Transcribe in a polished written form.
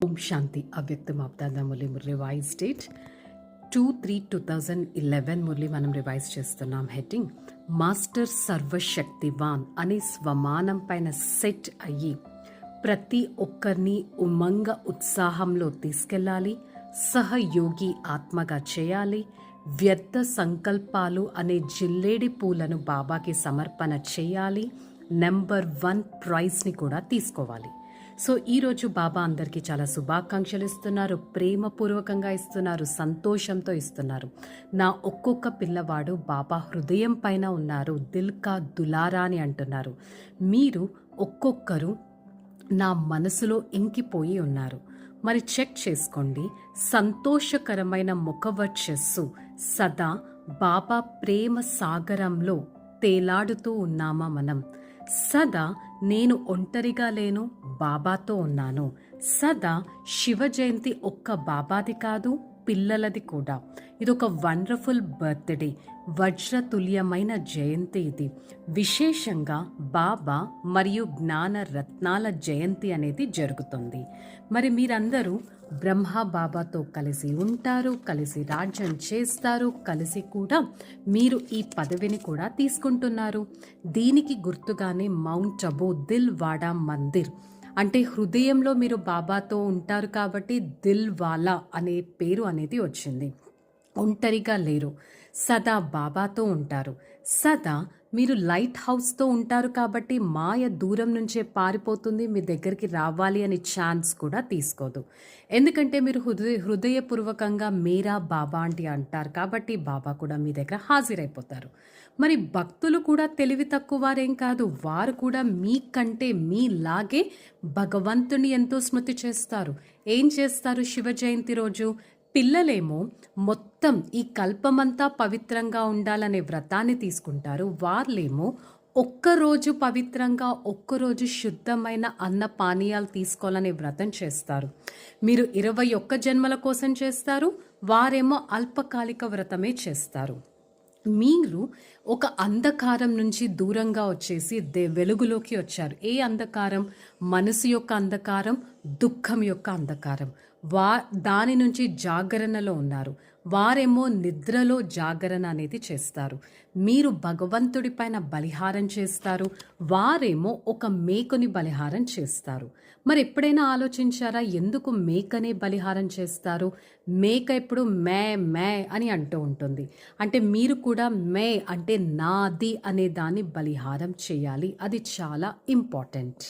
ఓం శాంతి అవ్యక్త మాప్దాద Murali revise date 2/3/2011 Murali మనం revise చేస్తున్నాం. హెడ్డింగ్ మాస్టర్ సర్వశక్తివాన్ అనే స్వమానం పైన సెట్ అయ్యి ప్రతి ఒక్కరిని ఉమంగ ఉత్సాహంలో తీసుకెళ్ళాలి, సహయోగి ఆత్మగా చేయాలి, వ్యర్థ సంకల్పాలు అనే జిల్లేడి పూలను బాబాకి సమర్పణ చేయాలి, నెంబర్ 1 ప్రైజ్ని కూడా తీసుకోవాలి. సో ఈరోజు బాబా అందరికీ చాలా శుభాకాంక్షలు ఇస్తున్నారు, ప్రేమపూర్వకంగా ఇస్తున్నారు, సంతోషంతో ఇస్తున్నారు. నా ఒక్కొక్క పిల్లవాడు బాబా హృదయం పైన ఉన్నారు, దిల్ కా దులారా అని అంటున్నారు. మీరు ఒక్కొక్కరు నా మనసులో ఇంకిపోయి ఉన్నారు. మరి చెక్ చేసుకోండి. సంతోషకరమైన ముఖవర్చస్సు సదా బాబా ప్రేమ సాగరంలో తేలాడుతూ ఉన్నామా మనం? సదా నేను ఒంటరిగా లేను, బాబాతో ఉన్నాను. సదా శివ జయంతి ఒక్క బాబాది కాదు, పిల్లలది కూడా. ఇది ఒక వండర్ఫుల్ బర్త్డే, వజ్రతుల్యమైన జయంతి. ఇది విశేషంగా బాబా మరియు జ్ఞాన రత్నాల జయంతి అనేది జరుగుతుంది. మరి మీరందరూ బ్రహ్మ బాబాతో కలిసి ఉంటారు, కలిసి రాజ్యం చేస్తారు, కలిసి కూడా మీరు ఈ పదవిని కూడా తీసుకుంటున్నారు. దీనికి గుర్తుగానే మౌంట్ అబూ దిల్ వాడా మందిర్ అంటే హృదయంలో మీరు బాబాతో ఉంటారు కాబట్టి దిల్ వాలా అనే పేరు అనేది వచ్చింది. ఒంటరిగా లేరు, సదా బాబాతో ఉంటారు. సదా మీరు లైట్ హౌస్తో ఉంటారు కాబట్టి మాయ దూరం నుంచే పారిపోతుంది, మీ దగ్గరికి రావాలి అని ఛాన్స్ కూడా తీసుకోదు. ఎందుకంటే మీరు హృదయపూర్వకంగా మీరా బాబా అంటే అంటారు కాబట్టి బాబా కూడా మీ దగ్గర హాజరైపోతారు. మరి భక్తులు కూడా తెలివి తక్కువ వారేం కాదు, వారు కూడా మీకంటే మీలాగే భగవంతుని ఎంతో స్మృతి చేస్తారు. ఏం చేస్తారు శివ జయంతి రోజు? పిల్లలేమో మొత్తం ఈ కల్పమంతా పవిత్రంగా ఉండాలనే వ్రతాన్ని తీసుకుంటారు. వాళ్ళేమో ఒక్కరోజు పవిత్రంగా, ఒక్కరోజు శుద్ధమైన అన్న పానీయాలు తీసుకోవాలనే వ్రతం చేస్తారు. మీరు 21 జన్మల కోసం చేస్తారు, వారేమో అల్పకాలిక వ్రతమే చేస్తారు. మీరు ఒక అంధకారం నుంచి దూరంగా వచ్చేసి వెలుగులోకి వచ్చారు. ఏ అంధకారం? మనసు యొక్క అంధకారం, దుఃఖం యొక్క అంధకారం. దాని నుంచి జాగరణలో ఉన్నారు. వారేమో నిద్రలో జాగరణ అనేది చేస్తారు. మీరు భగవంతుడి పైన బలిహారం చేస్తారు, వారేమో ఒక మేకని బలిహారం చేస్తారు. మరి ఎప్పుడైనా ఆలోచించారా ఎందుకు మేకనే బలిహారం చేస్తారు? మేక ఎప్పుడు మే మే అని అంటూ ఉంటుంది. అంటే మీరు కూడా మే అంటే నాది అనే దాన్ని బలిహారం చేయాలి. అది చాలా ఇంపార్టెంట్.